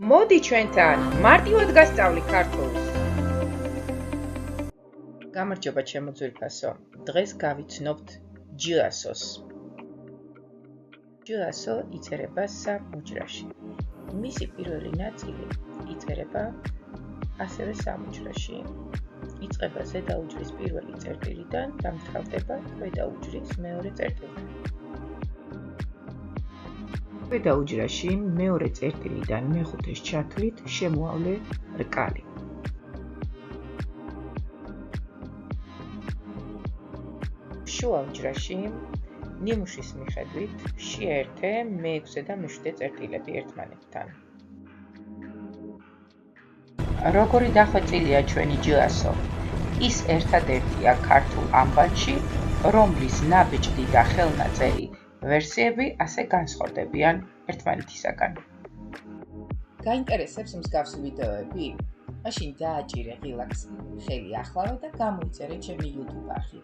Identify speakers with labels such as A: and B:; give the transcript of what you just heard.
A: მოდი ჩვენთან, მარტივად გასწავლი ქართულს. გამარჯობა ჩემო ძვირფასო. დღეს გავიცნობთ ჯილასოს. ჯილასო იწერება სამ უჯრაში. მისი პირველი ნაწილი იწერება ასევე სამ უჯრაში. იწყება ზედა უჯრის პირველი წერტილიდან და მთავრდება ქვედა უჯრის მეორე წერტილთან. ქვედა უჯრაში მეორე წერტილიდან მეხუთეს ჩათვლით შემოავლე რკალი. შუა უჯრაში ნიმუშის მიხედვით შეერთე მეექვსე და მეშვიდე წერტილები ერთმანეთთან. როგორი დახვეწილია ჩვენი ჯილასო? ის ერთადერთია ქართულ ამბატში, რომლის ნაბეჭდი და ხელნაწერი ვერსიები ასე განსხვავდებიან ერთმანეთისაგან. გაინტერესებს მსგავსი ვიდეოები? მაშინ დააჭირე ღილაკს ხელი ახლავე და გამოიწერე ჩემი YouTube არხი.